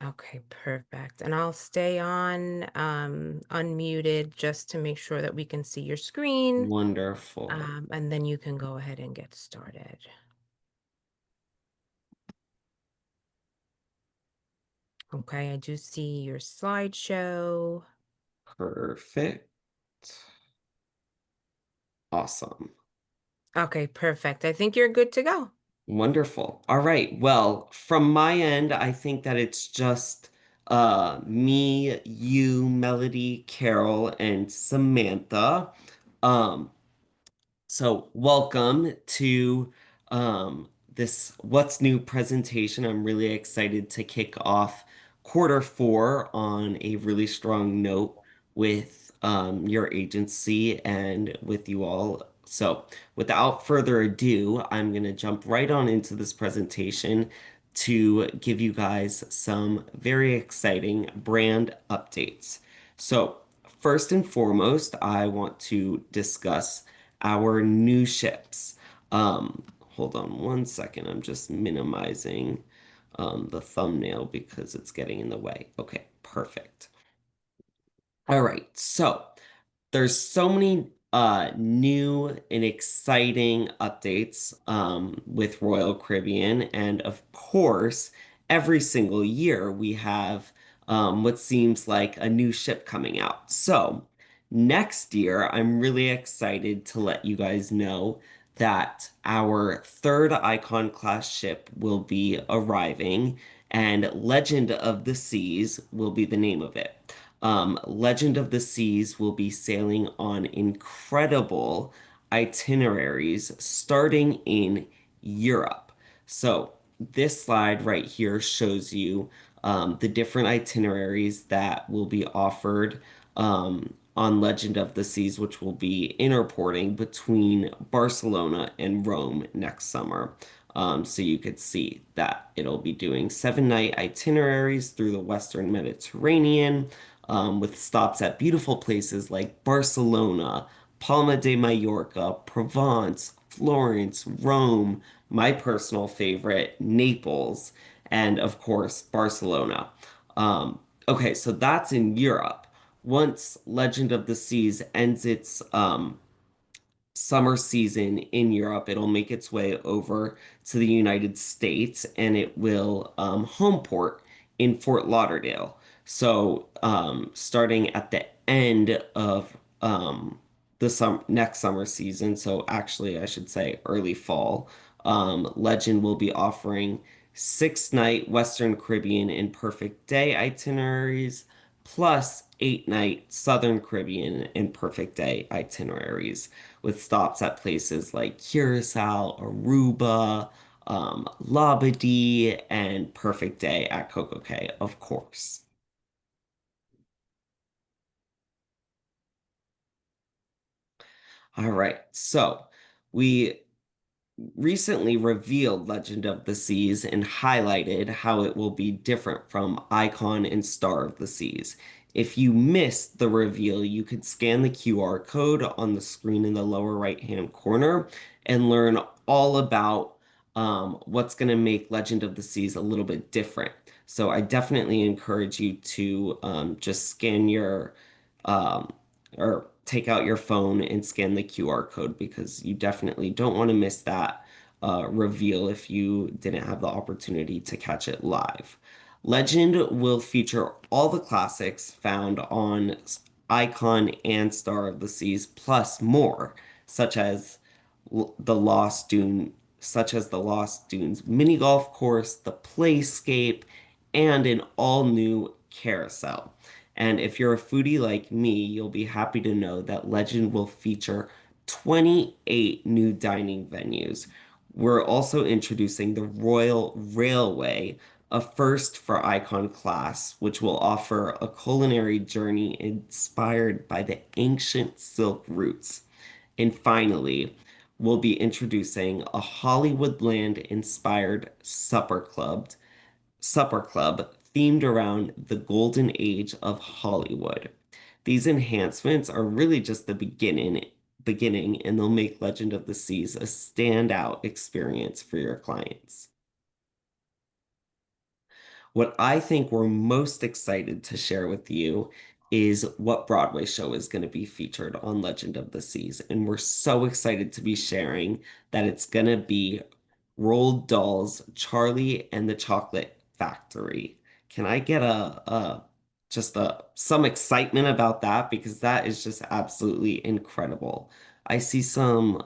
Okay, perfect. And I'll stay on unmuted just to make sure that we can see your screen. Wonderful. And then you can go ahead and get started. Okay, I do see your slideshow. Perfect. Awesome. Okay, perfect. I think you're good to go. Wonderful. All right. Well, from my end, I think that it's just me, you, Melody, Carol, and Samantha. Um So, welcome to this What's New presentation. I'm really excited to kick off quarter 4 on a really strong note with your agency and with you all. So, without further ado, I'm going to jump right on into this presentation to give you guys some very exciting brand updates. So, first and foremost, I want to discuss our new ships. Hold on 1 second. I'm just minimizing the thumbnail because it's getting in the way. Okay, perfect. All right, so there's so many new and exciting updates with Royal Caribbean, and of course, every single year we have what seems like a new ship coming out. So next year, I'm really excited to let you guys know that our third Icon class ship will be arriving, and Legend of the Seas will be the name of it. Legend of the Seas will be sailing on incredible itineraries starting in Europe. So, this slide right here shows you the different itineraries that will be offered on Legend of the Seas, which will be interporting between Barcelona and Rome next summer. So you could see that it'll be doing 7 night itineraries through the Western Mediterranean, with stops at beautiful places like Barcelona, Palma de Mallorca, Provence, Florence, Rome, my personal favorite, Naples, and of course, Barcelona. Okay, so that's in Europe. Once Legend of the Seas ends its summer season in Europe, it'll make its way over to the United States and it will home port in Fort Lauderdale. So, starting at the end of the next summer season, so actually, I should say early fall, Legend will be offering 6 night Western Caribbean and Perfect Day itineraries, plus 8 night Southern Caribbean and Perfect Day itineraries, with stops at places like Curacao, Aruba, Labadee, and Perfect Day at Coco Cay, of course. All right, so we recently revealed Legend of the Seas and highlighted how it will be different from Icon and Star of the Seas. If you missed the reveal, you could scan the QR code on the screen in the lower right-hand corner and learn all about what's going to make Legend of the Seas a little bit different. So I definitely encourage you to just scan your um, or take out your phone and scan the QR code because you definitely don't want to miss that reveal if you didn't have the opportunity to catch it live. Legend will feature all the classics found on Icon and Star of the Seas, plus more, such as the Lost Dune, such as the Lost Dunes mini golf course, the Playscape, and an all-new carousel. And if you're a foodie like me, you'll be happy to know that Legend will feature 28 new dining venues. We're also introducing the Royal Railway, a first for Icon Class, which will offer a culinary journey inspired by the ancient Silk routes. And finally, we'll be introducing a Hollywoodland inspired supper club themed around the golden age of Hollywood. These enhancements are really just the beginning, and they'll make Legend of the Seas a standout experience for your clients. What I think we're most excited to share with you is what Broadway show is going to be featured on Legend of the Seas. And we're so excited to be sharing that it's going to be Roald Dahl's Charlie and the Chocolate Factory. Can I get some excitement about that? Because that is just absolutely incredible. I see some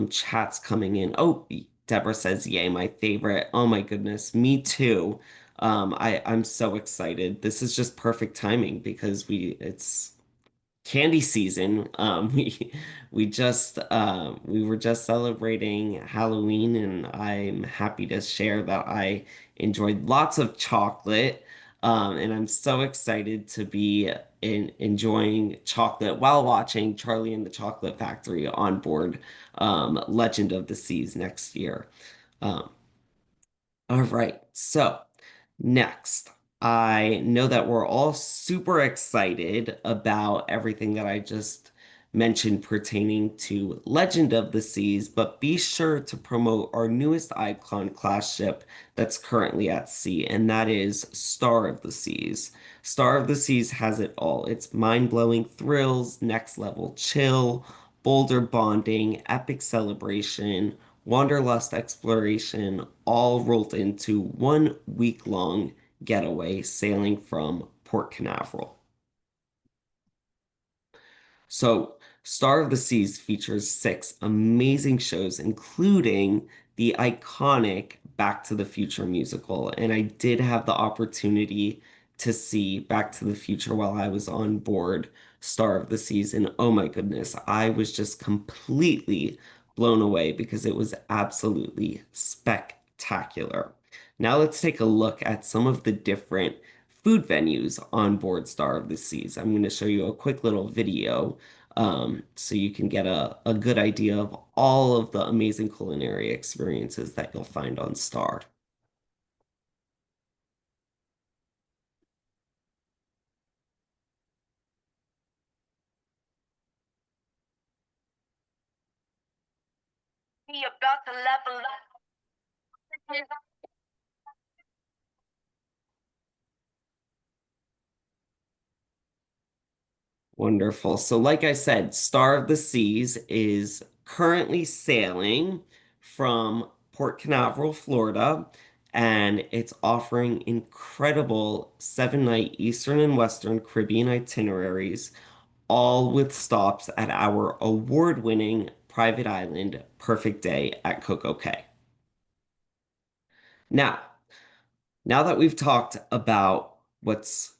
chats coming in. Oh, Deborah says, "Yay, my favorite." Oh my goodness, me too. I'm so excited. This is just perfect timing because it's candy season. We were just celebrating Halloween, and I'm happy to share that I enjoyed lots of chocolate. And I'm so excited to be enjoying chocolate while watching Charlie and the Chocolate Factory on board Legend of the Seas next year. Um, all right, so next, I know that we're all super excited about everything that I just mentioned pertaining to Legend of the Seas, but be sure to promote our newest Icon class ship that's currently at sea, and that is Star of the Seas. Star of the Seas has it all. It's mind-blowing thrills, next level chill, boulder bonding, epic celebration, wanderlust exploration, all rolled into 1 week long getaway sailing from Port Canaveral. So, Star of the Seas features 6 amazing shows, including the iconic Back to the Future musical. And I did have the opportunity to see Back to the Future while I was on board Star of the Seas. And oh my goodness, I was just completely blown away because it was absolutely spectacular. Now let's take a look at some of the different food venues on board Star of the Seas. I'm going to show you a quick little video so you can get a good idea of all of the amazing culinary experiences that you'll find on Star. He about to level up. Wonderful. So, like I said, Star of the Seas is currently sailing from Port Canaveral, Florida, and it's offering incredible 7 night Eastern and Western Caribbean itineraries, all with stops at our award-winning private island, Perfect Day at Coco Cay. Now, now that we've talked about what's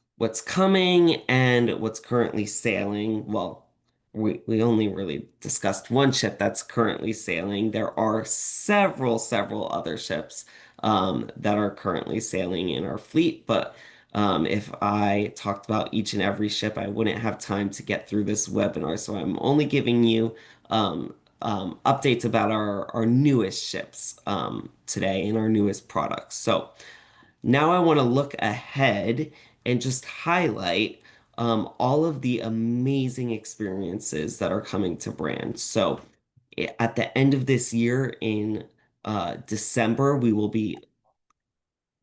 coming and what's currently sailing, well, we only really discussed one ship that's currently sailing. There are several other ships that are currently sailing in our fleet, but if I talked about each and every ship, I wouldn't have time to get through this webinar. So I'm only giving you updates about our newest ships today and our newest products. So now I want to look ahead and just highlight all of the amazing experiences that are coming to brand. So at the end of this year in December, we will be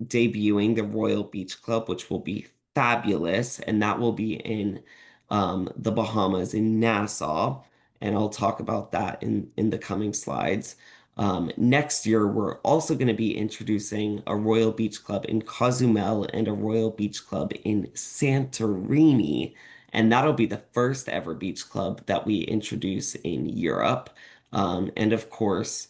debuting the Royal Beach Club, which will be fabulous, and that will be in the Bahamas in Nassau, and I'll talk about that in the coming slides. Next year, we're also going to be introducing a Royal Beach Club in Cozumel and a Royal Beach Club in Santorini, and that'll be the first ever beach club that we introduce in Europe. And of course,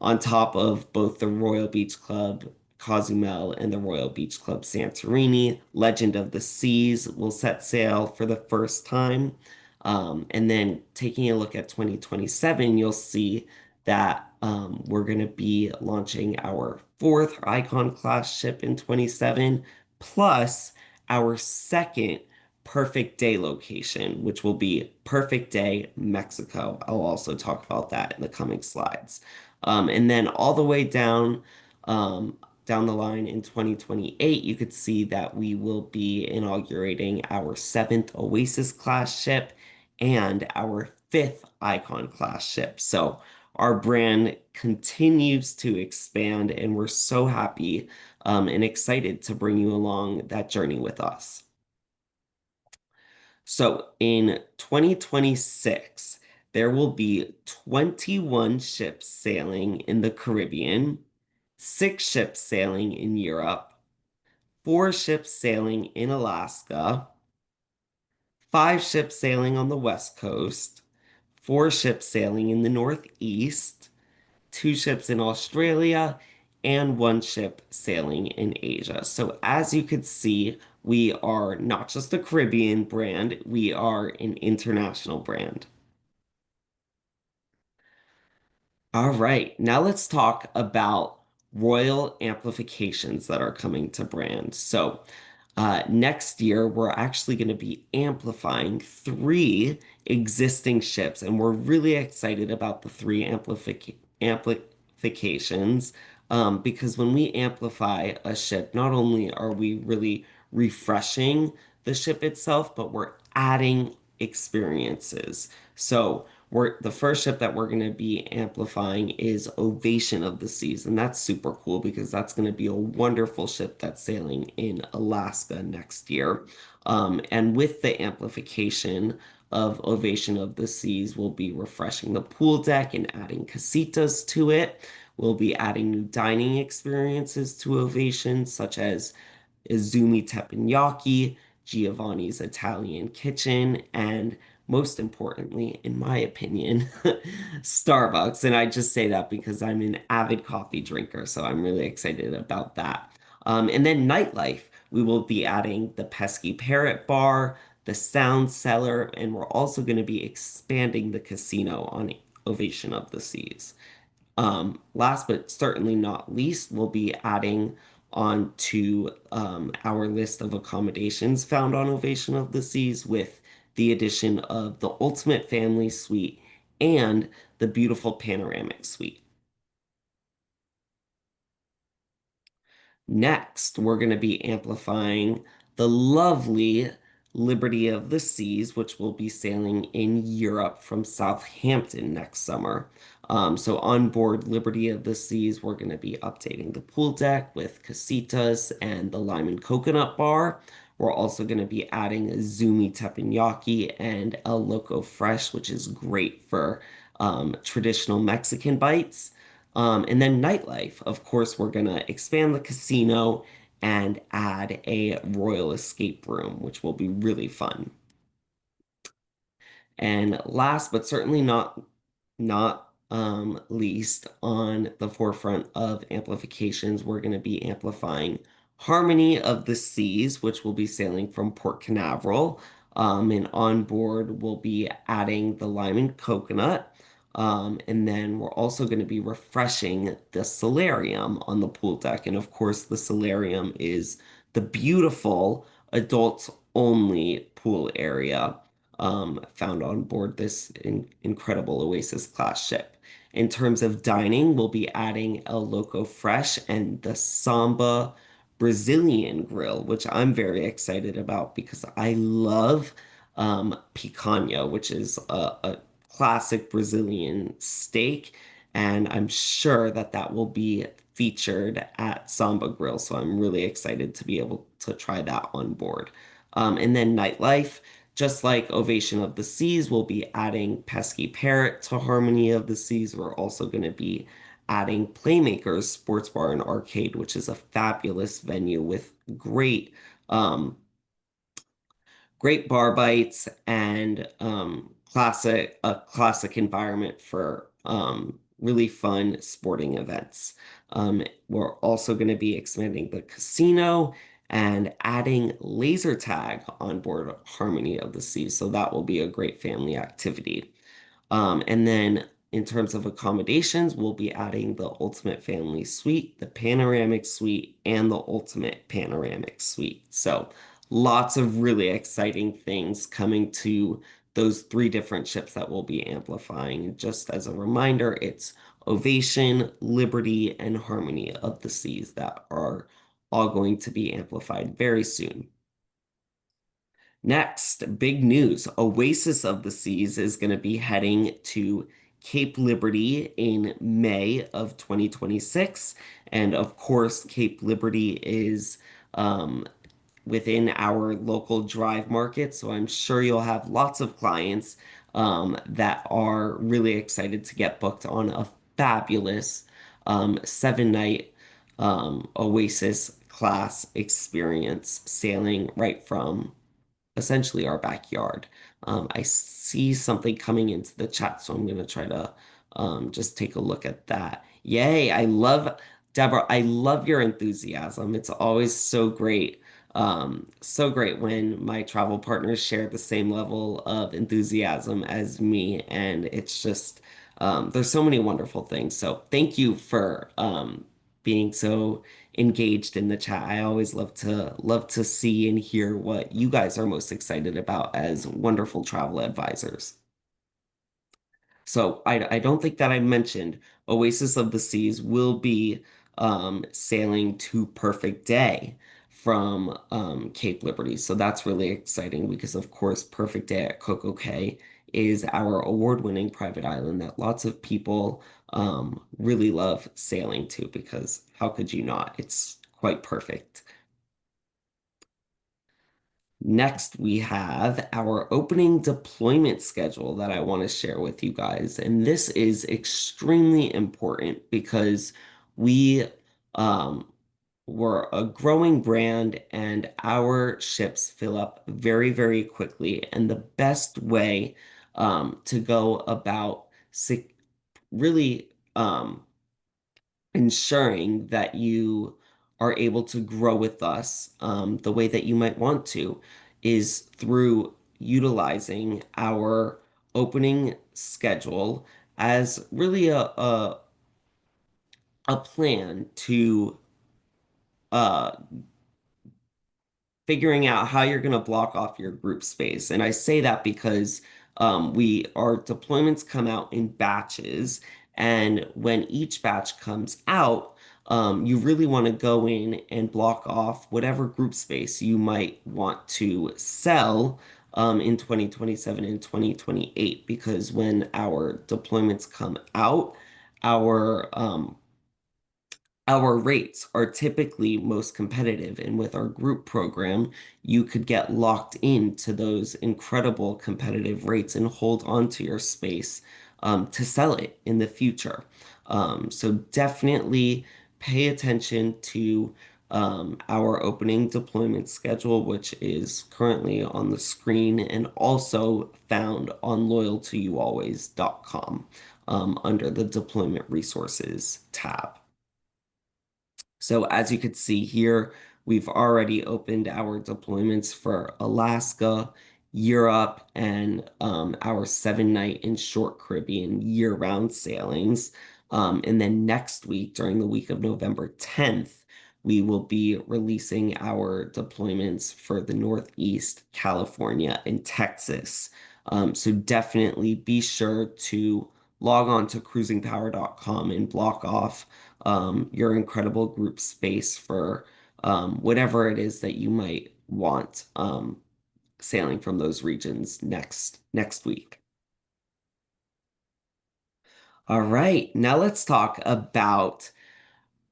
on top of both the Royal Beach Club Cozumel and the Royal Beach Club Santorini. Legend of the Seas will set sail for the first time. And then taking a look at 2027, you'll see that we're going to be launching our fourth Icon class ship in 27, plus our second Perfect Day location, which will be Perfect Day, Mexico. I'll also talk about that in the coming slides. And then all the way um, down the line in 2028, you could see that we will be inaugurating our seventh Oasis class ship and our fifth Icon class ship. So our brand continues to expand, and we're so happy and excited to bring you along that journey with us. So in 2026, there will be 21 ships sailing in the Caribbean, 6 ships sailing in Europe, 4 ships sailing in Alaska, 5 ships sailing on the West Coast, 4 ships sailing in the Northeast, 2 ships in Australia, and 1 ship sailing in Asia. So as you could see, we are not just a Caribbean brand, we are an international brand. All right, now let's talk about royal amplifications that are coming to brand. So next year, we're actually going to be amplifying 3 existing ships, and we're really excited about the 3 amplifications because when we amplify a ship, not only are we really refreshing the ship itself, but we're adding experiences. So the first ship that we're going to be amplifying is Ovation of the Seas, and that's super cool because that's going to be a wonderful ship that's sailing in Alaska next year. And with the amplification of Ovation of the Seas, we'll be refreshing the pool deck and adding casitas to it. We'll be adding new dining experiences to Ovation, such as Izumi Teppanyaki, Giovanni's Italian Kitchen, and most importantly, in my opinion, Starbucks. And I just say that because I'm an avid coffee drinker, so I'm really excited about that. And then nightlife, we will be adding the Pesky Parrot Bar, the Sound Cellar, and we're also going to be expanding the casino on Ovation of the Seas. Last but certainly not least, we'll be adding on to our list of accommodations found on Ovation of the Seas with the addition of the Ultimate Family Suite and the beautiful Panoramic Suite. Next, we're going to be amplifying the lovely Liberty of the Seas, which will be sailing in Europe from Southampton next summer. So on board Liberty of the Seas, we're going to be updating the pool deck with casitas and the lime and coconut bar. We're also going to be adding Zumi Teppanyaki and El Loco Fresh, which is great for traditional Mexican bites. And then nightlife. Of course, we're going to expand the casino and add a royal escape room, which will be really fun. And last but certainly not least, on the forefront of amplifications, we're going to be amplifying Harmony of the Seas, which will be sailing from Port Canaveral. And on board, we'll be adding the lime and coconut. And then we're also going to be refreshing the solarium on the pool deck. And of course, the solarium is the beautiful adults only pool area found on board this incredible Oasis class ship. In terms of dining, we'll be adding El Loco Fresh and the Samba Brazilian Grill, which I'm very excited about because I love picanha, which is a classic Brazilian steak, and I'm sure that that will be featured at Samba Grill. So I'm really excited to be able to try that on board. And then nightlife. Just like Ovation of the Seas, we'll be adding Pesky Parrot to Harmony of the Seas. We're also going to be adding Playmakers Sports Bar and Arcade, which is a fabulous venue with great bar bites and a classic environment for really fun sporting events. We're also going to be expanding the casino and adding laser tag on board Harmony of the Seas. So that will be a great family activity. And then in terms of accommodations, we'll be adding the Ultimate Family Suite, the Panoramic Suite, and the Ultimate Panoramic Suite. So lots of really exciting things coming to those 3 different ships that we'll be amplifying. Just as a reminder, it's Ovation, Liberty, and Harmony of the Seas that are all going to be amplified very soon. Next, big news. Oasis of the Seas is going to be heading to Cape Liberty in May of 2026. And of course, Cape Liberty is um, within our local drive market. So I'm sure you'll have lots of clients that are really excited to get booked on a fabulous 7 night Oasis class experience sailing right from essentially our backyard. I see something coming into the chat, so I'm gonna try to just take a look at that. Yay! Deborah, I love your enthusiasm. It's always so great when my travel partners share the same level of enthusiasm as me, and it's just there's so many wonderful things. So thank you for being so engaged in the chat. I always love to see and hear what you guys are most excited about as wonderful travel advisors. So I don't think that I mentioned Oasis of the Seas will be sailing to Perfect Day from Cape Liberty. So that's really exciting because, of course, Perfect Day at Coco Cay is our award-winning private island that lots of people really love sailing to because how could you not? It's quite perfect. Next, we have our opening deployment schedule that I want to share with you guys. And this is extremely important because we um, we're a growing brand and our ships fill up very, very quickly. And the best way to go about really ensuring that you are able to grow with us the way that you might want to is through utilizing our opening schedule as really a plan to uh, figuring out how you're going to block off your group space. And I say that because our deployments come out in batches, and when each batch comes out, you really want to go in and block off whatever group space you might want to sell in 2027 and 2028. Because when our deployments come out, our our rates are typically most competitive, and with our group program, you could get locked into those incredible competitive rates and hold on to your space to sell it in the future. So definitely pay attention to our opening deployment schedule, which is currently on the screen and also found on loyaltoyoualways.com under the deployment resources tab. So as you can see here, we've already opened our deployments for Alaska, Europe, and our 7 night in short Caribbean year-round sailings. And then next week, during the week of November 10th, we will be releasing our deployments for the Northeast, California, and Texas. So definitely be sure to log on to cruisingpower.com and block off your incredible group space for whatever it is that you might want sailing from those regions next week. All right, now let's talk about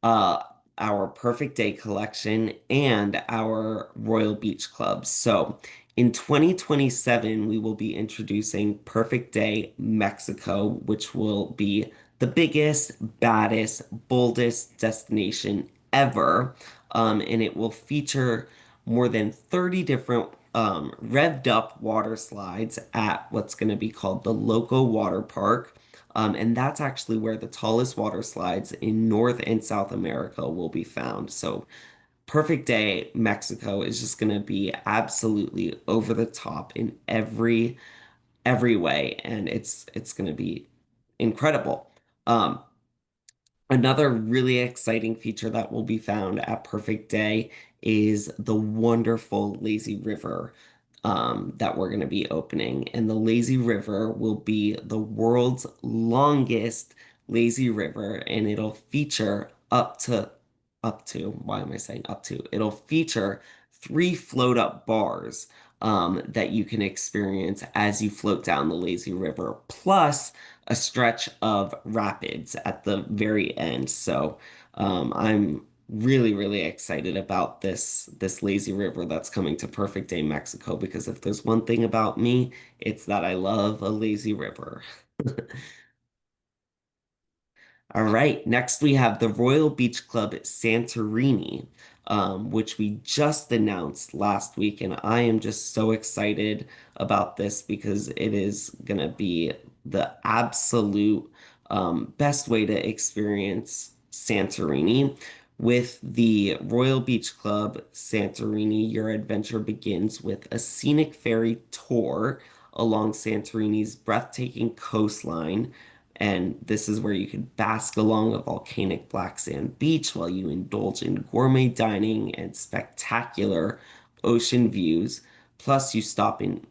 uh, our Perfect Day collection and our Royal Beach Club. So in 2027, we will be introducing Perfect Day Mexico, which will be the biggest, baddest, boldest destination ever. And it will feature more than 30 different revved up water slides at what's going to be called the Loco Water Park. And that's actually where the tallest water slides in North and South America will be found. So, Perfect Day Mexico is just going to be absolutely over the top in every way, and it's going to be incredible. Um, Another really exciting feature that will be found at Perfect Day is the wonderful Lazy River that we're going to be opening. And the Lazy River will be the world's longest lazy river, and it'll feature why am I saying up to? It'll feature 3 float up bars that you can experience as you float down the lazy river, plus a stretch of rapids at the very end. So I'm really, really excited about this lazy river that's coming to Perfect Day Mexico because if there's one thing about me, it's that I love a lazy river. All right, next we have the Royal Beach Club at Santorini, which we just announced last week, and I am just so excited about this because it is gonna be the absolute best way to experience Santorini. With the Royal Beach Club Santorini, your adventure begins with a scenic ferry tour along Santorini's breathtaking coastline, and this is where you could bask along a volcanic black sand beach while you indulge in gourmet dining and spectacular ocean views. Plus, you stop in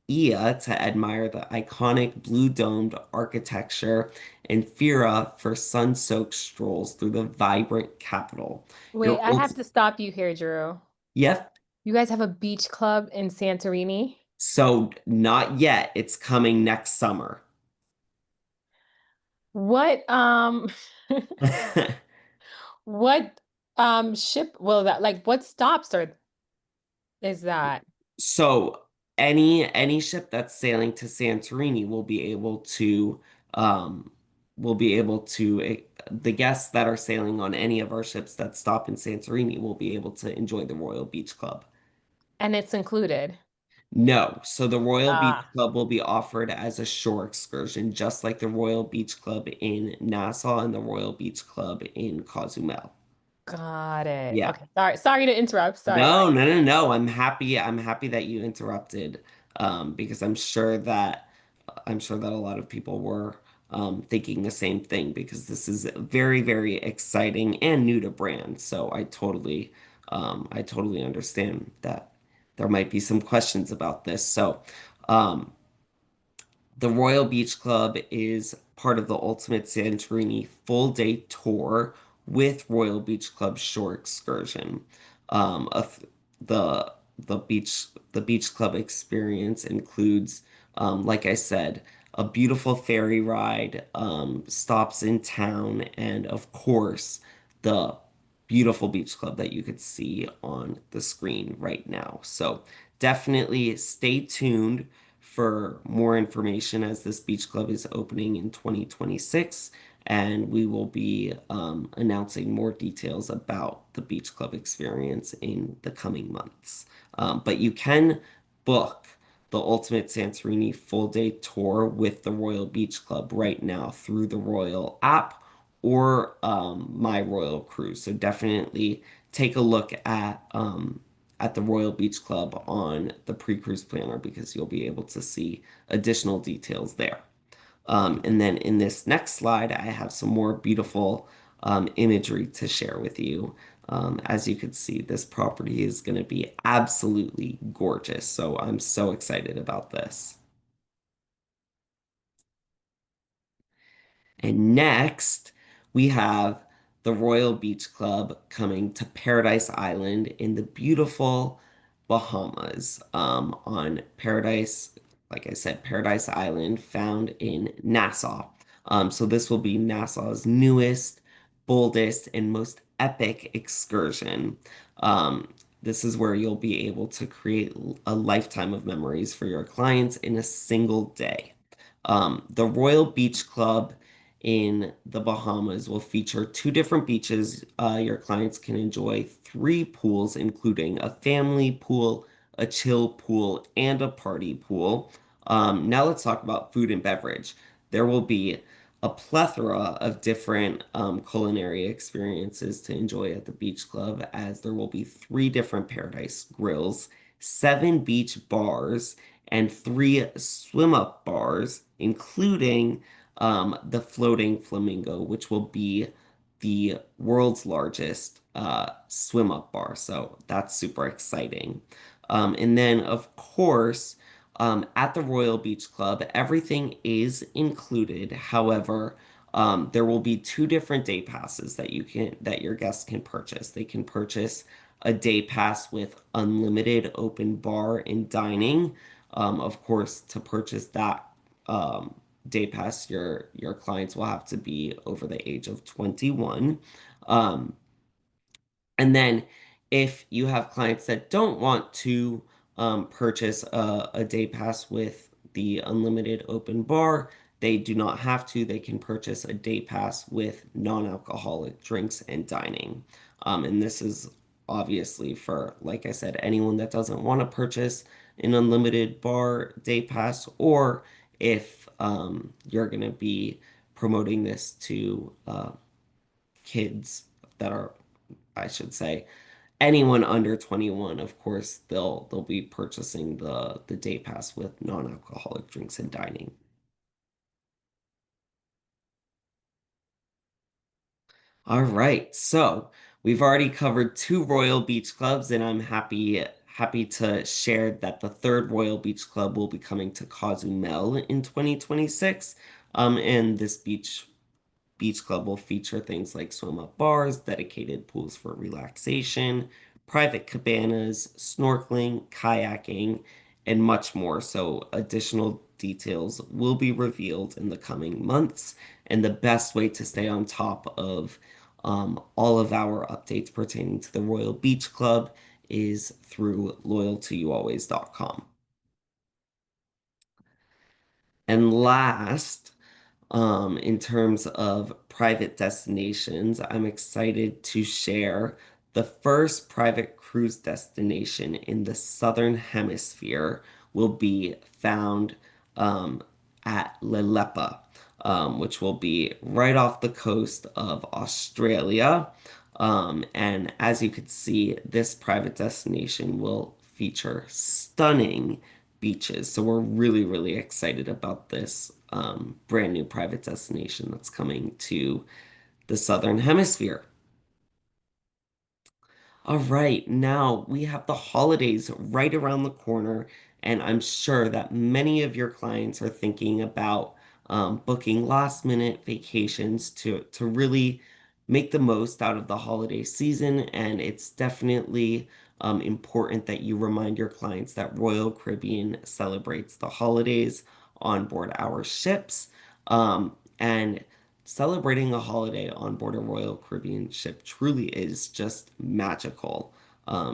Ia to admire the iconic blue domed architecture and Fira for sun-soaked strolls through the vibrant capital. Wait, Your I ult have to stop you here, Drew. Yep. You guys have a beach club in Santorini? So not yet. It's coming next summer. What what ship will that like what stops are is that? So any ship that's sailing to Santorini um will be able to the guests that are sailing on any of our ships that stop in Santorini will be able to enjoy the Royal Beach Club. And it's included. No, so the Royal Beach Ah, Club will be offered as a shore excursion, just like the Royal Beach Club in Nassau and the Royal Beach Club in Cozumel. got it. Yeah. Okay. Sorry to interrupt. Sorry. No, no, no, no. I'm happy that you interrupted, because I'm sure that a lot of people were thinking the same thing because this is very, very exciting and new to brand. So I totally understand that there might be some questions about this. So, um, the Royal Beach Club is part of the Ultimate Santorini full day tour with Royal Beach Club shore excursion. Of the beach club experience includes, like I said, a beautiful ferry ride, stops in town, and of course the beautiful beach club that you could see on the screen right now. So definitely stay tuned for more information as this beach club is opening in 2026, and we will be announcing more details about the beach club experience in the coming months. But you can book the Ultimate Santorini full day tour with the Royal Beach Club right now through the Royal app or My Royal Cruise. So definitely take a look at the Royal Beach Club on the pre-cruise planner because you'll be able to see additional details there. And then in this next slide, I have some more beautiful imagery to share with you. As you can see, this property is going to be absolutely gorgeous. So I'm so excited about this. And next, we have the Royal Beach Club coming to Paradise Island in the beautiful Bahamas, on Paradise, like I said, Paradise Island, found in Nassau. So this will be Nassau's newest, boldest, and most epic excursion. Um, this is where you'll be able to create a lifetime of memories for your clients in a single day. The Royal Beach Club in the Bahamas will feature two different beaches. Your clients can enjoy three pools, including a family pool, a chill pool, and a party pool. Now let's talk about food and beverage. There will be a plethora of different culinary experiences to enjoy at the beach club, as there will be three different paradise grills, seven beach bars, and three swim up bars, including the floating flamingo, which will be the world's largest swim up bar. So that's super exciting. And then, of course, at the Royal Beach Club, everything is included. However, there will be two different day passes that your guests can purchase. They can purchase a day pass with unlimited open bar and dining. Of course, to purchase that um, day pass, your clients will have to be over the age of 21. Um, and then if you have clients that don't want to purchase a day pass with the unlimited open bar, they do not have to. They can purchase a day pass with non-alcoholic drinks and dining. And this is obviously for, like I said, anyone that doesn't want to purchase an unlimited bar day pass, or if you're going to be promoting this to kids that are, I should say, anyone under 21, of course, they'll be purchasing the day pass with non-alcoholic drinks and dining. All right, so we've already covered two Royal Beach Clubs, and I'm happy to share that the third Royal Beach Club will be coming to Cozumel in 2026. And this Beach Club will feature things like swim up bars, dedicated pools for relaxation, private cabanas, snorkeling, kayaking, and much more. So, additional details will be revealed in the coming months. And the best way to stay on top of all of our updates pertaining to the Royal Beach Club is through loyaltooyoualways.com. And last, in terms of private destinations, I'm excited to share the first private cruise destination in the Southern Hemisphere will be found at Lelepa, which will be right off the coast of Australia. And as you can see, this private destination will feature stunning beaches. So we're really excited about this brand new private destination that's coming to the Southern Hemisphere. All right, now we have the holidays right around the corner, and I'm sure that many of your clients are thinking about booking last minute vacations to really make the most out of the holiday season. And it's definitely important that you remind your clients that Royal Caribbean celebrates the holidays on board our ships. And celebrating a holiday on board a Royal Caribbean ship truly is just magical.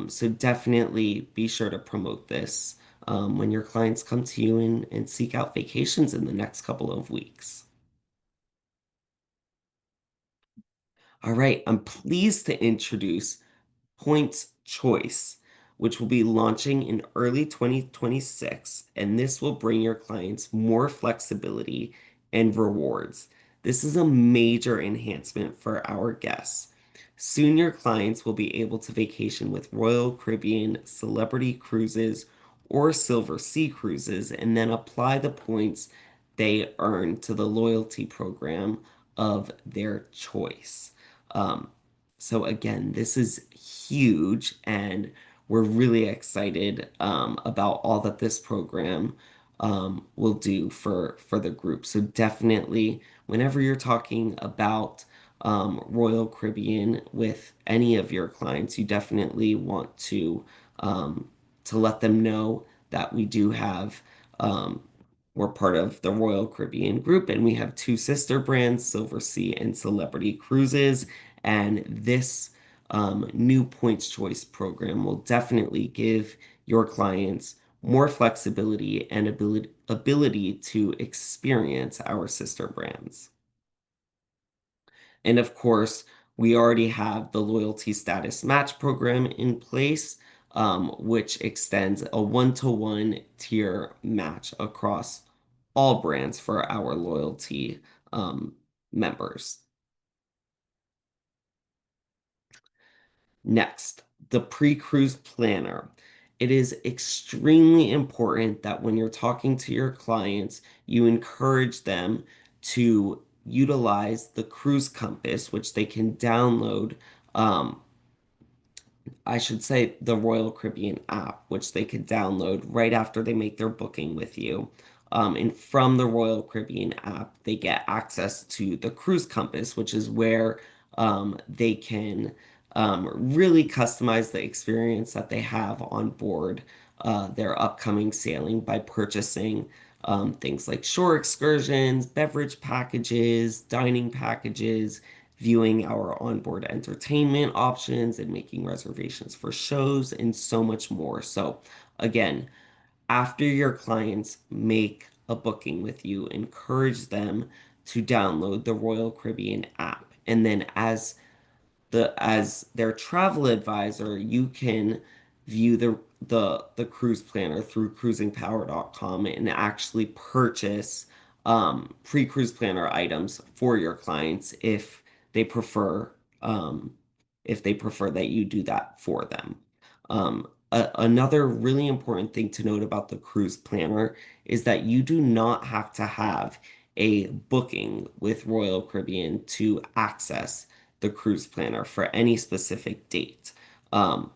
So definitely be sure to promote this when your clients come to you and seek out vacations in the next couple of weeks. All right, I'm pleased to introduce Points Choice, which will be launching in early 2026, and this will bring your clients more flexibility and rewards. This is a major enhancement for our guests. Soon, your clients will be able to vacation with Royal Caribbean Celebrity Cruises or Silver Sea Cruises and then apply the points they earn to the loyalty program of their choice. Um, so again, this is huge, and we're really excited about all that this program will do for the group. So definitely, whenever you're talking about Royal Caribbean with any of your clients, you definitely want to let them know that we do have. We're part of the Royal Caribbean group, and we have two sister brands, Silver Sea and Celebrity Cruises. And this new Points Choice program will definitely give your clients more flexibility and ability to experience our sister brands. And of course, we already have the loyalty status match program in place, which extends a one-to-one tier match across all brands for our loyalty members. Next, the pre-cruise planner. It is extremely important that when you're talking to your clients, you encourage them to utilize the Cruise Compass, which they can download. I should say the Royal Caribbean app, which they could download right after they make their booking with you. And from the Royal Caribbean app, they get access to the Cruise Compass, which is where they can really customize the experience that they have on board their upcoming sailing by purchasing things like shore excursions, beverage packages, dining packages, viewing our onboard entertainment options, and making reservations for shows, and so much more. So, again, after your clients make a booking with you, encourage them to download the Royal Caribbean app. And then as their travel advisor, you can view the cruise planner through cruisingpower.com and actually purchase pre-cruise planner items for your clients they prefer um, if they prefer that you do that for them. Another really important thing to note about the cruise planner is that you do not have to have a booking with Royal Caribbean to access the cruise planner for any specific date. Um,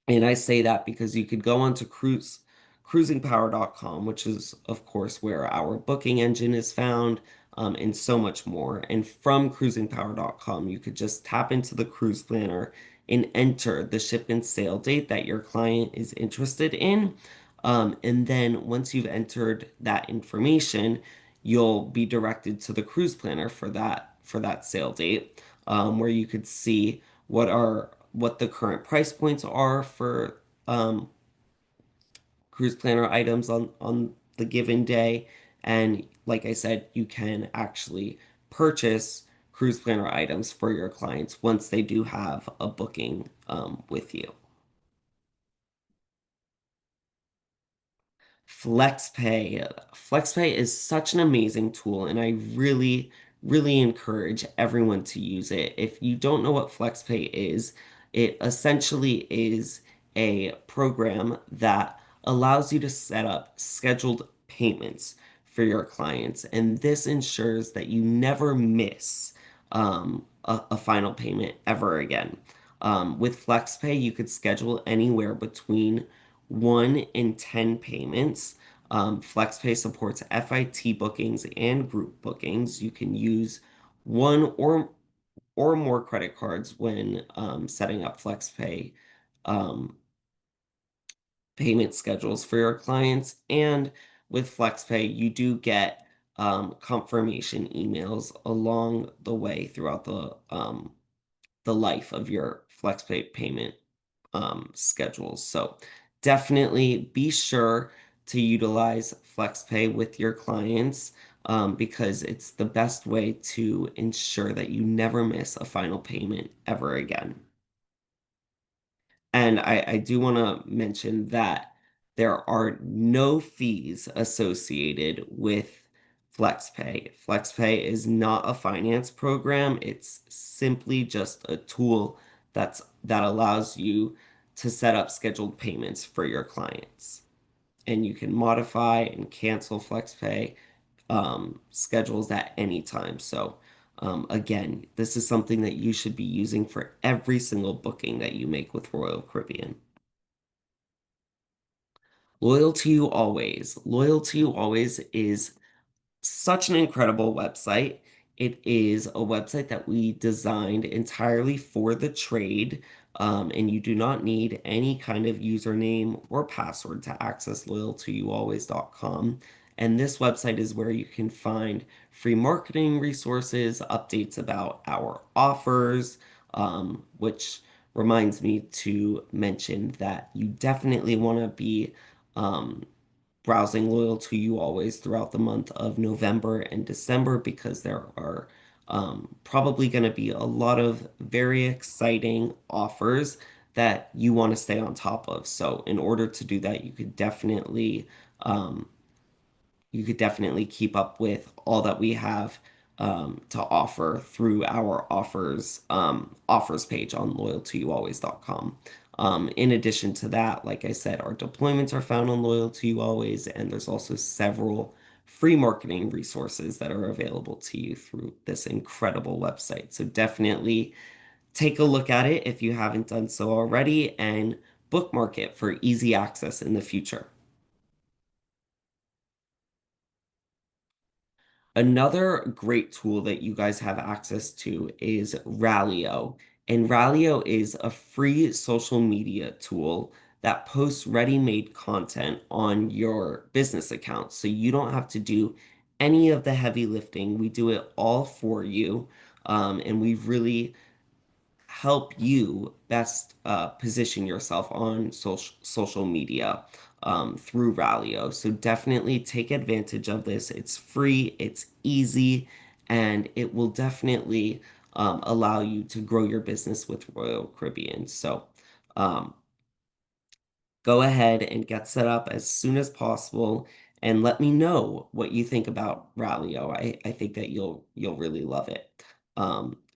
and I say that because you could go onto cruisingpower.com, which is, of course, where our booking engine is found, and so much more. And from cruisingpower.com, you could just tap into the cruise planner and enter the ship and sail date that your client is interested in. And then once you've entered that information, you'll be directed to the cruise planner for that sail date, where you could see what the current price points are for cruise planner items on the given day. And like I said, you can actually purchase cruise planner items for your clients once they do have a booking with you. FlexPay. FlexPay is such an amazing tool, and I really, really encourage everyone to use it. If you don't know what FlexPay is, it essentially is a program that allows you to set up scheduled payments for your clients, and this ensures that you never miss a final payment ever again. With FlexPay, you could schedule anywhere between 1 and 10 payments. FlexPay supports FIT bookings and group bookings. You can use one or more credit cards when setting up FlexPay um, payment schedules for your clients. And with FlexPay, you do get confirmation emails along the way throughout the life of your FlexPay payment schedules. So definitely be sure to utilize FlexPay with your clients because it's the best way to ensure that you never miss a final payment ever again. And I do want to mention that there are no fees associated with FlexPay. FlexPay is not a finance program. It's simply just a tool that allows you to set up scheduled payments for your clients. And you can modify and cancel FlexPay schedules at any time. So again, this is something that you should be using for every single booking that you make with Royal Caribbean. Loyal to You Always. Loyal to You Always is such an incredible website. It is a website that we designed entirely for the trade, and you do not need any kind of username or password to access loyaltoyoualways.com. And this website is where you can find free marketing resources, updates about our offers, which reminds me to mention that you definitely want to be um, browsing Loyal to You Always throughout the month of November and December because there are probably going to be a lot of very exciting offers that you want to stay on top of. So in order to do that, um, you could definitely keep up with all that we have to offer through our offers page on loyaltoyoualways.com. In addition to that, like I said, our deployments are found on Loyal to You Always, and there's also several free marketing resources that are available to you through this incredible website. So definitely take a look at it if you haven't done so already and bookmark it for easy access in the future. Another great tool that you guys have access to is Rallyo. And Ralio is a free social media tool that posts ready-made content on your business account. So you don't have to do any of the heavy lifting. We do it all for you. And we really help you best position yourself on social media through Ralio. So definitely take advantage of this. It's free, it's easy, and it will definitely allow you to grow your business with Royal Caribbean. So um, go ahead and get set up as soon as possible and let me know what you think about Ralio. I think that you'll really love it.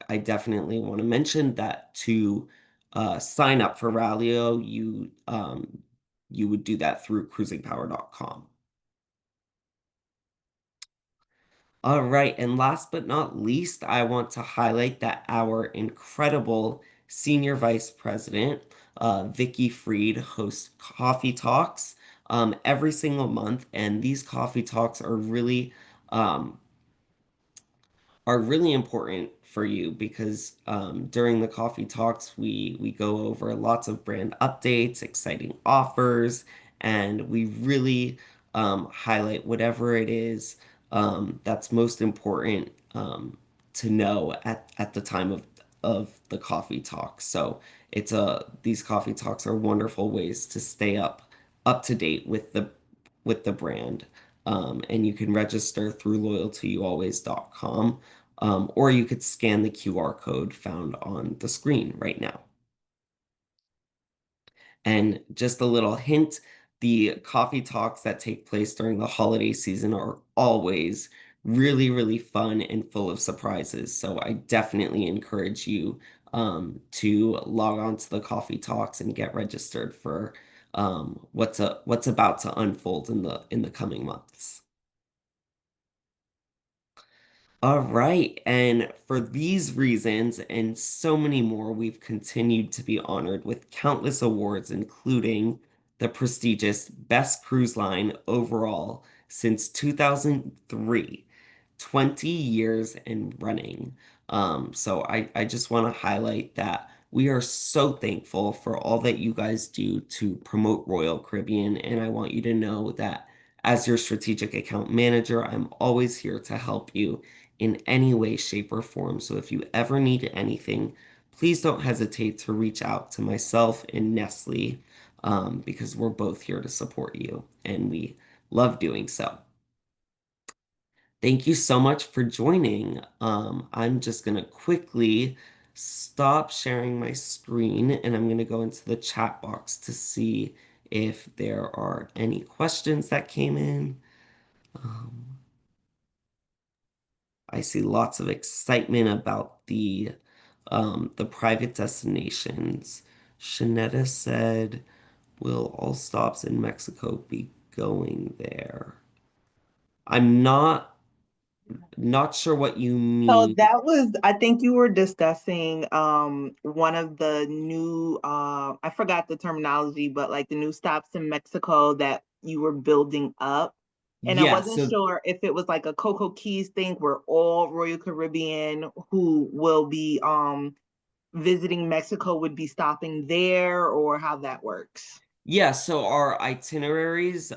I definitely want to mention that to sign up for Ralio, you would do that through cruisingpower.com. All right, and last but not least, I want to highlight that our incredible Senior Vice President, Vicky Freed, hosts coffee talks every single month, and these coffee talks um, are really important for you because during the coffee talks we go over lots of brand updates, exciting offers, and we really highlight whatever it is that's most important to know at the time of the coffee talk. So these coffee talks are wonderful ways to stay up to date with the brand. And you can register through loyaltyyoualways.com, or you could scan the QR code found on the screen right now. And just a little hint, the coffee talks that take place during the holiday season are always really, really fun and full of surprises. So I definitely encourage you to log on to the coffee talks and get registered for what's about to unfold in the coming months. All right, and for these reasons and so many more, we've continued to be honored with countless awards, including the prestigious Best Cruise Line overall since 2003, 20 years and running. So I just want to highlight that we are so thankful for all that you guys do to promote Royal Caribbean, and I want you to know that as your strategic account manager, I'm always here to help you in any way, shape, or form. So if you ever need anything, please don't hesitate to reach out to myself and Nestle because we're both here to support you and we love doing so. Thank you so much for joining. I'm just going to quickly stop sharing my screen and I'm going to go into the chat box to see if there are any questions that came in. I see lots of excitement about the private destinations. Shanetta said, "Will all stops in Mexico be going there?" I'm not sure what you So mean. that was, I think you were discussing one of the new I forgot the terminology, but like the new stops in Mexico that you were building up. And I Yeah, wasn't so sure if it was like a Coco Keys thing where all Royal Caribbean who will be visiting Mexico would be stopping there or how that works. yeah, so our itineraries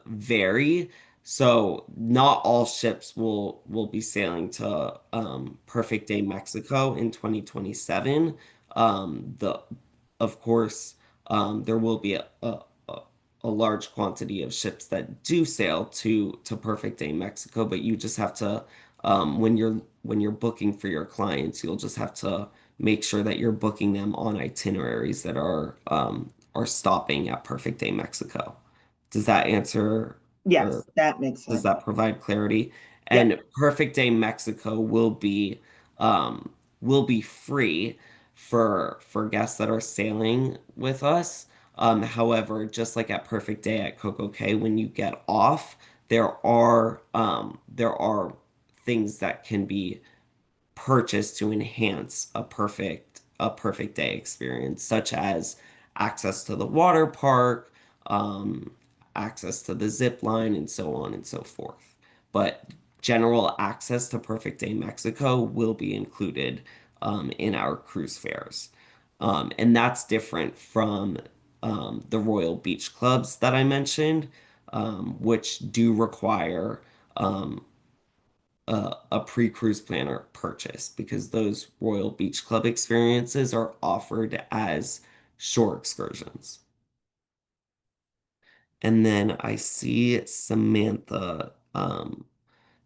vary. So not all ships will be sailing to Perfect Day Mexico in 2027. The of course there will be a large quantity of ships that do sail to Perfect Day Mexico, but you just have to when you're booking for your clients, you'll just have to make sure that you're booking them on itineraries that are stopping at Perfect Day Mexico. Does that answer or Yes, that makes does sense. that provide clarity? Yep. And Perfect Day Mexico will be free for guests that are sailing with us. However, just like at Perfect Day at Coco Cay, when you get off, there are things that can be purchase to enhance a perfect day experience, such as access to the water park, um, access to the zip line, and so on and so forth. But general access to Perfect Day Mexico will be included in our cruise fares. And that's different from the Royal Beach Clubs that I mentioned, which do require um, a pre-cruise planner purchase because those Royal Beach Club experiences are offered as shore excursions. And then I see Samantha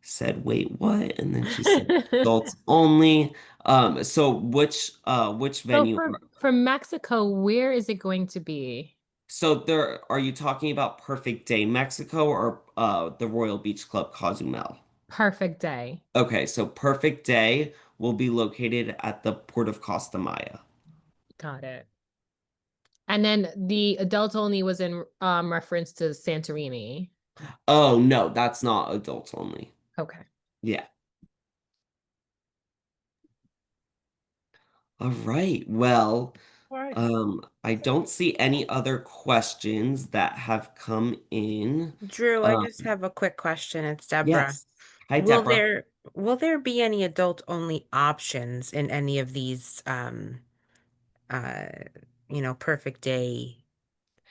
said, "Wait, what?" And then she said, "Adults only." So which So venue? for Mexico, where is it going to be? So there, are you talking about Perfect Day Mexico or the Royal Beach Club Cozumel? Perfect day. Okay, so Perfect Day will be located at the Port of Costa Maya. Got it. And then the adult only was in reference to Santorini. Oh no, that's not adults only. Okay. Yeah. All right. Well, All right. I don't see any other questions that have come in. Drew, I just Um, have a quick question. It's Deborah. yes. Hi, Will Deborah. there be any adult only options in any of these uh perfect day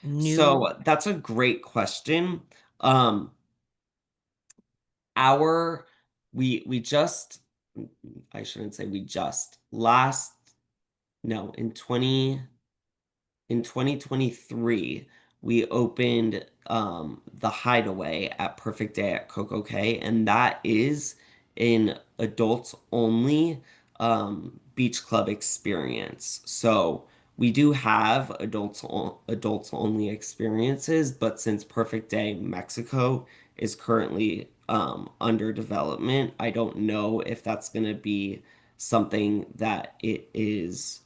new? So that's a great question. Um, our we just I shouldn't say we just last no in 2023 we opened the Hideaway at Perfect Day at Coco Cay, and that is an adults only beach club experience. So we do have adults only experiences, but since Perfect Day Mexico is currently under development, I don't know if that's going to be something that it is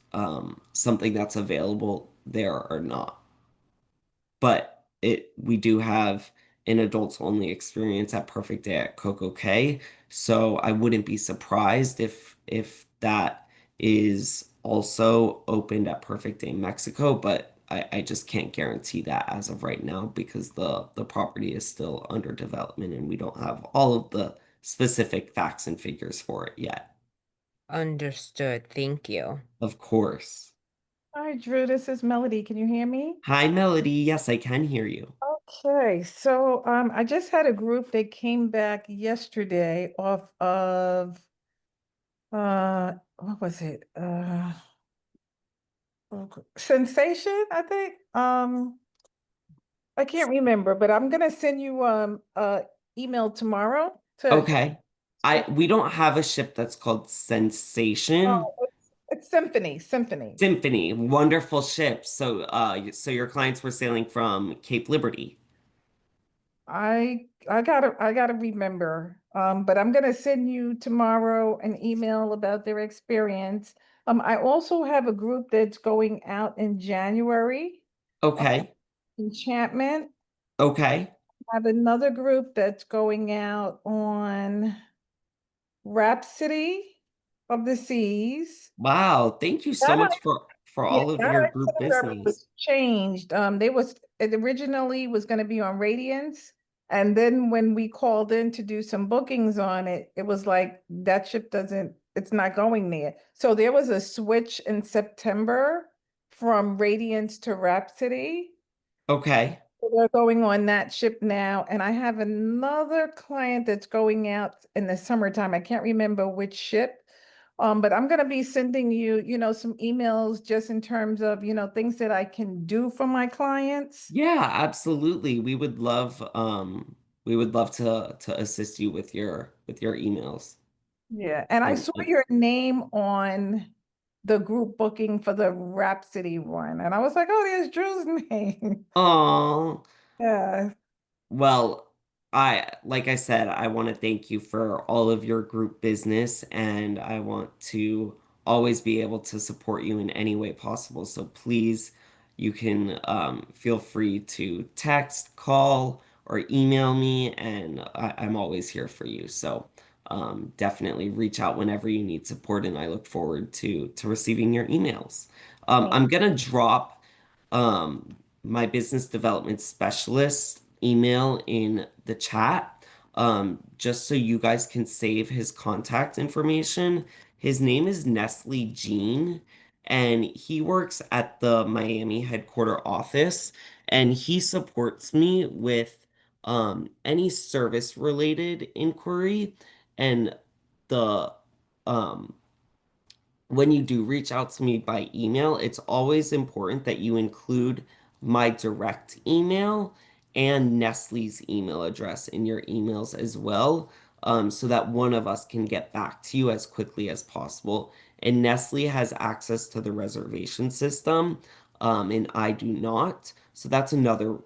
something that's available there or not. But we do have an adults only experience at Perfect Day at Coco Cay, so I wouldn't be surprised if that is also opened at Perfect Day Mexico, but I just can't guarantee that as of right now because the property is still under development and we don't have all of the specific facts and figures for it yet. Understood. Thank you. Of course. Hi, Drew. This is Melody. Can you hear me? Hi, Melody. Yes, I can hear you. Okay, so I just had a group that came back yesterday off of what was it? Sensation, I think. I can't remember, but I'm gonna send you email tomorrow to Okay. We don't have a ship that's called Sensation. oh, it's Symphony. Symphony, wonderful ship. So so your clients were sailing from Cape Liberty. I gotta remember. But I'm gonna send you tomorrow an email about their experience. I also have a group that's going out in January, Okay. Enchantment. Okay. I have another group that's going out on Rhapsody of the Seas. Wow, thank you so That much for Yeah, all of that your group itinerary business. was changed. It originally was going to be on Radiance. And then when we called in to do some bookings on it, it was like that ship it's not going there. So there was a switch in September from Radiance to Rhapsody. Okay. So they're going on that ship now. And I have another client that's going out in the summertime. I can't remember which ship. But I'm gonna be sending you, some emails just in terms of, things that I can do for my clients. Yeah, absolutely. We would love to assist you with your emails. Yeah, and I saw your name on the group booking for the Rhapsody one, and I was like, oh, there's Drew's name. Oh, Yeah, well, like I said, I want to thank you for all of your group business, and I want to always be able to support you in any way possible. So please, you can feel free to text, call, or email me, and I'm always here for you. So definitely reach out whenever you need support, and I look forward to receiving your emails. thank I'm gonna drop my business development specialist email in the chat just so you guys can save his contact information. His name is Nestle Jean, and he works at the Miami headquarter office, and he supports me with any service related inquiry. And the um when you do reach out to me by email, it's always important that you include my direct email and Nestle's email address in your emails as well, so that one of us can get back to you as quickly as possible. And Nestle has access to the reservation system, and I do not. So that's another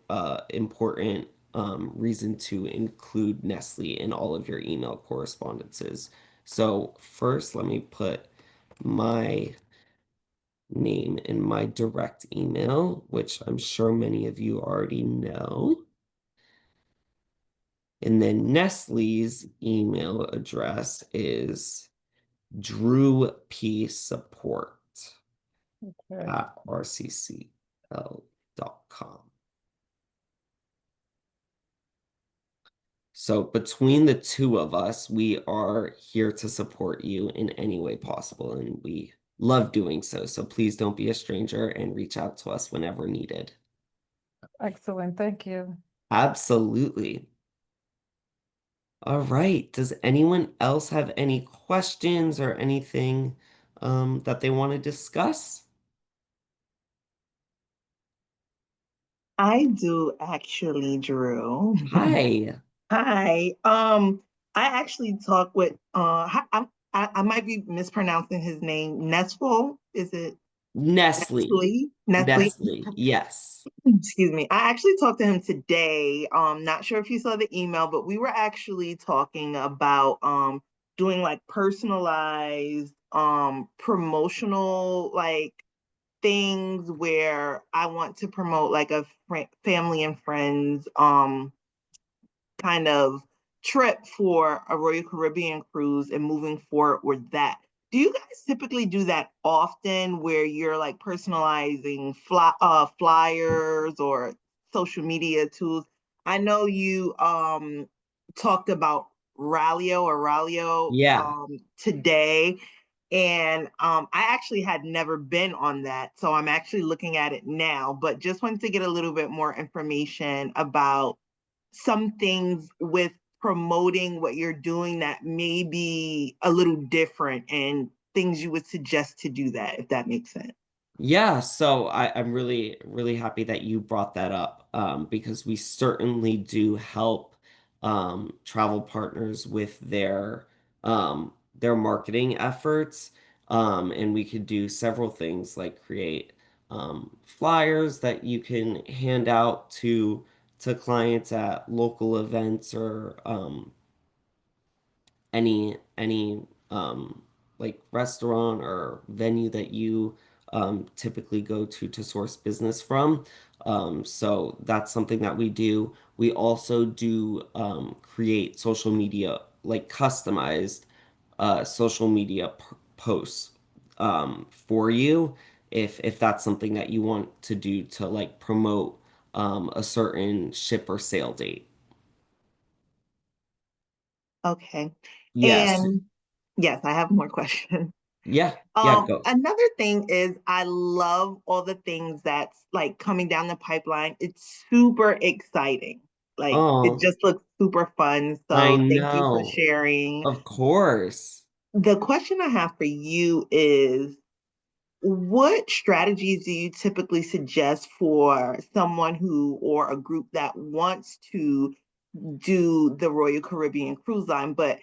important reason to include Nestle in all of your email correspondences. So first, let me put my name in my direct email, which I'm sure many of you already know. And then Nestle's email address is drewpsupport Okay. at rccl.com. So between the two of us, we are here to support you in any way possible, and we love doing so. So please don't be a stranger and reach out to us whenever needed. Excellent, thank you. Absolutely. All right. Does anyone else have any questions or anything that they want to discuss? I do actually, Drew. Hi, Hi. I actually talked with I might be mispronouncing his name. Nestle, is it Nestle. Nestle? Nestle. Nestle. Yes. Excuse me. I actually talked to him today. Not sure if you saw the email, but we were actually talking about doing like personalized promotional like things where I want to promote like a family and friends kind of trip for a Royal Caribbean cruise and moving forward with that. Do you guys typically do that often where you're like personalizing flyers or social media tools? I know you talked about Ralio Yeah. today. And I actually had never been on that. So I'm actually looking at it now, but just wanted to get a little bit more information about some things with promoting what you're doing that may be a little different and things you would suggest to do that, if that makes sense. Yeah, so I'm really, really happy that you brought that up, because we certainly do help travel partners with their marketing efforts. And we could do several things like create flyers that you can hand out to clients at local events or any like restaurant or venue that you typically go to source business from. So that's something that we do. We also do create social media, like customized social media posts for you if that's something that you want to do to like promote a certain ship or sail date. Okay. Yes. And yes, I have more questions. Yeah. Yeah. Go. Another thing is I love all the things that's like coming down the pipeline. It's super exciting. Like it Oh. just looks super fun. I So thank you for know. sharing. Of course. The question I have for you is, what strategies do you typically suggest for someone who or a group that wants to do the Royal Caribbean Cruise Line, but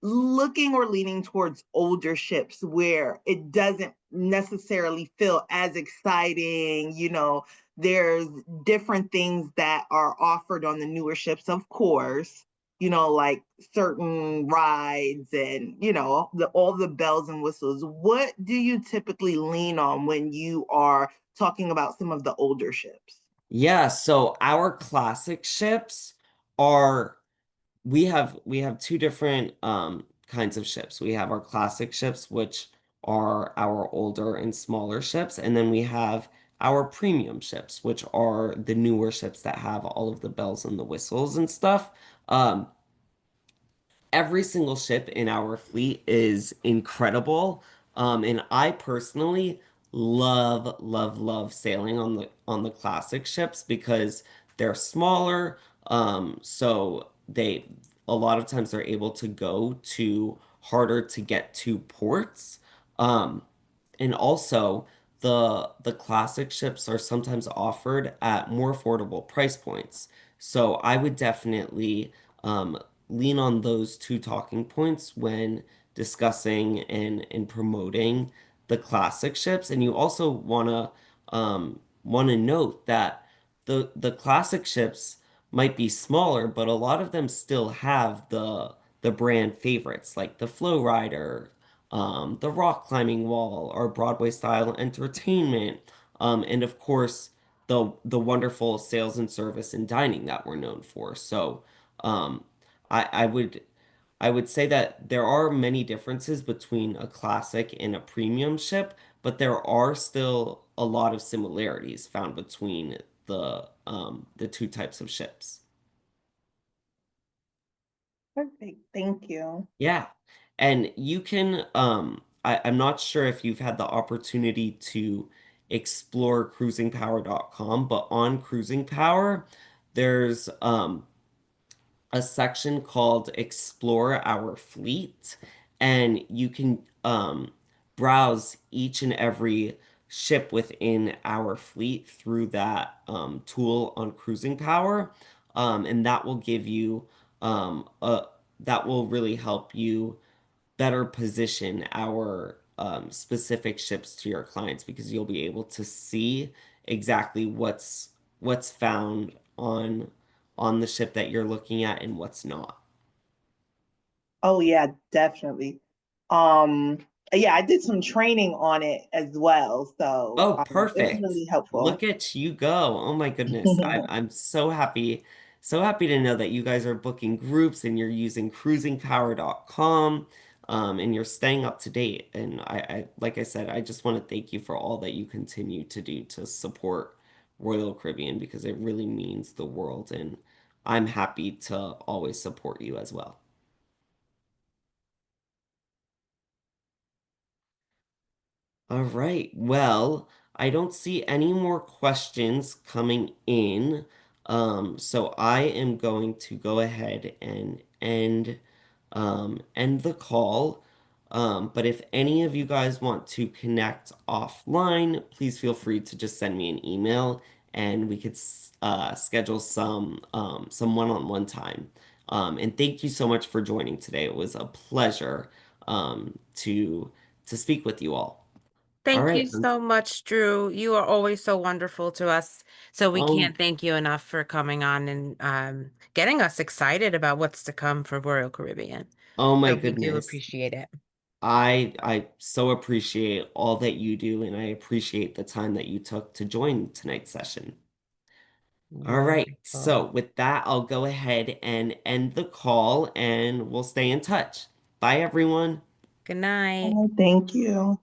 looking or leaning towards older ships where it doesn't necessarily feel as exciting? There's different things that are offered on the newer ships, of course, like certain rides and, all the bells and whistles. What do you typically lean on when you are talking about some of the older ships? Yeah, so our classic ships are we have two different kinds of ships. We have our classic ships, which are our older and smaller ships, and then we have our premium ships, which are the newer ships that have all of the bells and the whistles and stuff. every single ship in our fleet is incredible. And I personally love sailing on the classic ships because they're smaller. So they a lot of times they're able to go to harder to get to ports. Um, and also, the classic ships are sometimes offered at more affordable price points. So I would definitely lean on those two talking points when discussing and promoting the classic ships. And you also want to note that the classic ships might be smaller, but a lot of them still have the brand favorites like the Flow Rider, the rock climbing wall, or Broadway style entertainment, and of course the wonderful sales and service and dining that we're known for. So um, I would say that there are many differences between a classic and a premium ship, but there are still a lot of similarities found between the two types of ships. Perfect. Thank you. Yeah. And you can, I'm not sure if you've had the opportunity to explore cruisingpower.com, but on Cruising Power, there's a section called Explore Our Fleet, and you can browse each and every ship within our fleet through that tool on Cruising Power, and that will give you that will really help you better position our specific ships to your clients because you'll be able to see exactly what's found on the ship that you're looking at and what's not. Oh yeah, definitely. Um, yeah, I did some training on it as well, so Oh, it's perfect. really helpful. Look at you go. Oh my goodness. I'm so happy to know that you guys are booking groups and you're using cruisingpower.com, and you're staying up to date. And like I said, I just want to thank you for all that you continue to do to support Royal Caribbean because it really means the world. And I'm happy to always support you as well. All right. Well, I don't see any more questions coming in. So I am going to go ahead and end the call. But if any of you guys want to connect offline, please feel free to just send me an email and we could schedule some one-on-one time. And thank you so much for joining today. It was a pleasure to speak with you all. All Thank you right. so much, Drew. You are always so wonderful to us. So we Um, can't thank you enough for coming on and getting us excited about what's to come for Royal Caribbean. oh my So we do goodness. appreciate it. I so appreciate all that you do, and I appreciate the time that you took to join tonight's session. All right. Wonderful. So with that, I'll go ahead and end the call and we'll stay in touch. Bye, everyone. Good night. Oh, thank you.